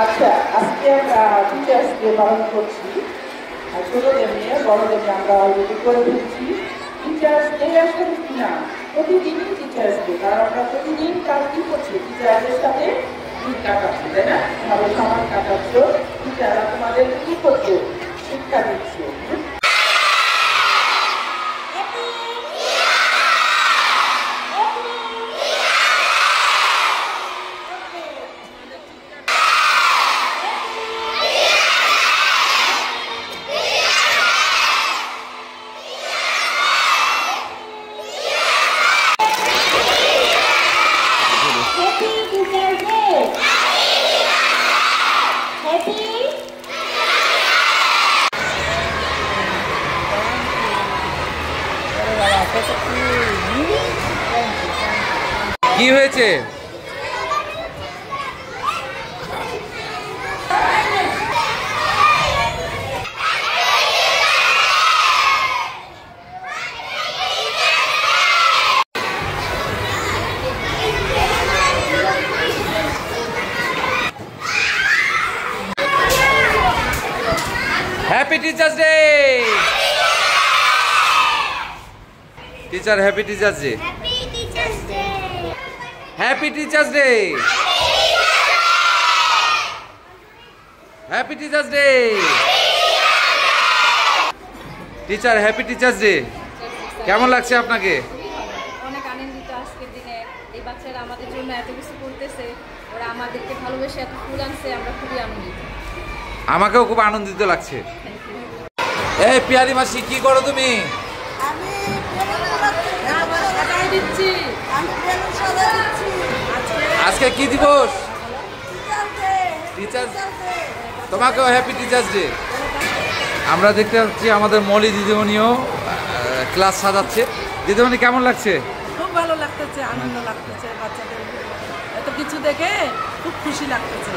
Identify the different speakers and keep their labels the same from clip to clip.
Speaker 1: আচ্ছা, আজকে আমরা টিচার্স ডে পালন করছি। আর ছোটদের নিয়ে বড়দের আমরা অলরেডি করে ফেলছি। টিচার্স ডে আসলে কি না, প্রতিদিনই টিচার্স ডে, কারণ আমরা প্রতিদিন তার কি করছি, টিচারদের সাথে দিন কাটাচ্ছি, তাই না? তোমাদের সময় কাটাচ্ছ, টিচাররা তোমাদের কি করছে, শিক্ষা দিচ্ছে।
Speaker 2: কি হয়েছে? Happy teachers day. Teacher happy teachers day. Happy teachers day. Happy teachers day. Teacher happy teachers day. কেমন লাগছে আপনাকে?
Speaker 3: অনেক আনন্দিত আজকের দিনে। এই বাচ্চারা আমাদের জন্য এত কিছু করতেছে, ওরা আমাদেরকে ভালোবেসে এত ফুল আনছে, আমরা খুবই আনন্দিত।
Speaker 2: আমাকেও খুব আনন্দিত লাগছে। এই পিয়ারি মাসি, কি করো তুমি? আজকে কি দিবস? টিচার্স। তোমাকেও হ্যাপি টিচার্স ডে। আমরা দেখতে পাচ্ছি আমাদের মলি দিদিমণিও ক্লাস সাজাচ্ছে। দিদিমণি, কেমন লাগছে?
Speaker 4: খুব ভালো লাগতেছে, আনন্দ লাগতেছে, বাচ্চাদের এত কিছু দেখে খুব খুশি লাগতেছে।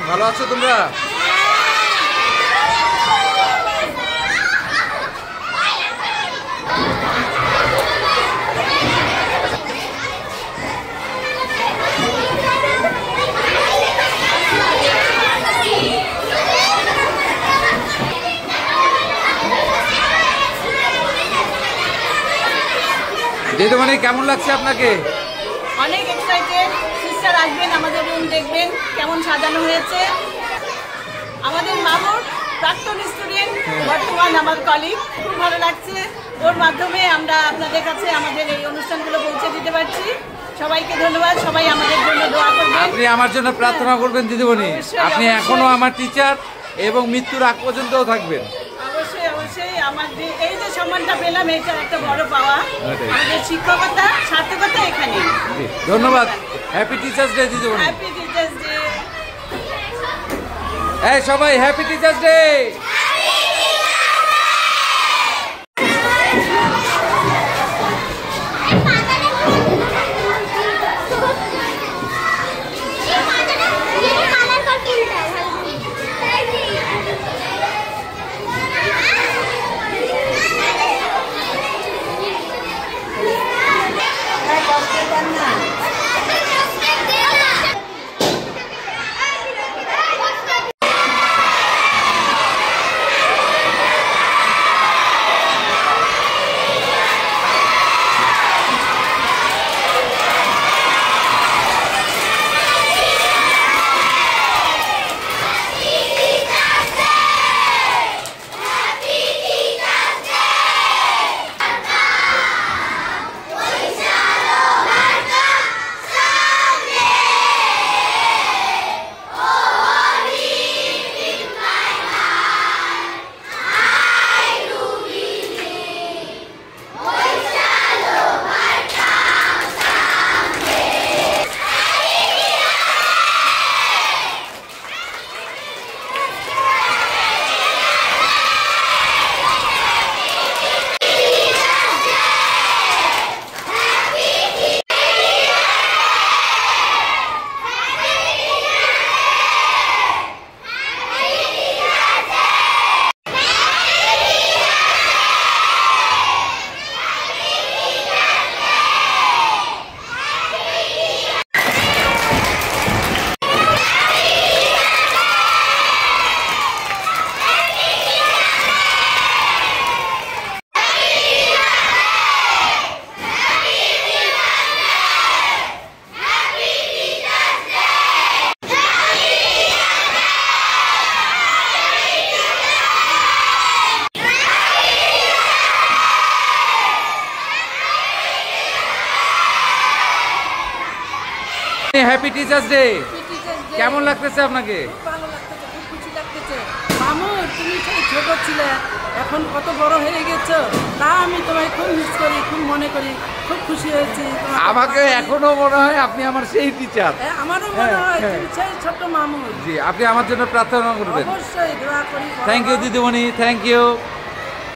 Speaker 2: ভালো আছো তোমরা? দিদিমণি, কেমন লাগছে আপনাকে?
Speaker 4: অনেক এক্সাইটেড। সিস্টার আসবেন, আমাদের রুম দেখবেন কেমন সাজানো হয়েছে। আমাদের মামুর প্রাক্তন স্টুডেন্ট, বর্তমান আমার কলিগ, খুব ভালো লাগছে। ওর মাধ্যমে আমরা আপনাদের কাছে আমাদের এই অনুষ্ঠানগুলো পৌঁছে দিতে পারছি। সবাইকে ধন্যবাদ। সবাই আমাদের জন্য দোয়া করবেন।
Speaker 2: আপনি আমার জন্য প্রার্থনা করবেন দিদিমণি। আপনি এখনো আমার টিচার এবং মৃত্যুর আগ পর্যন্তও থাকবেন।
Speaker 4: অবশ্যই অবশ্যই। আমাদের এই যে সম্মানটা পেলাম, এটা একটা বড় পাওয়া। আমাদের শিক্ষকতা সার্থকতা এখানে।
Speaker 2: ধন্যবাদ। হ্যাপি টিচার্স ডে দিদিমণি।
Speaker 4: Happy teachers day.
Speaker 2: এই সবাই happy teachers day. Happy teachers day. কেমন লাগতেছে আপনাকে?
Speaker 5: ভালো লাগতেছে, খুব খুশি লাগতেছে। মামুর, তুমি সেই ছোট ছিলে, এখন কত বড় হয়ে গেছো, তা আমি তোমায় খুব মিস করি, খুব মনে করি, খুব খুশি হয়েছি।
Speaker 2: আমাকে এখনো মনে হয় আপনি আমার সেই টিচার।
Speaker 5: আমারও মনে হয় তুমি সেই ছোট মামুর।
Speaker 2: জি, আপনি আমার জন্য প্রার্থনা করবেন।
Speaker 5: অবশ্যই দোয়া করি।
Speaker 2: থ্যাংক ইউ দিদিমণি, থ্যাংক ইউ।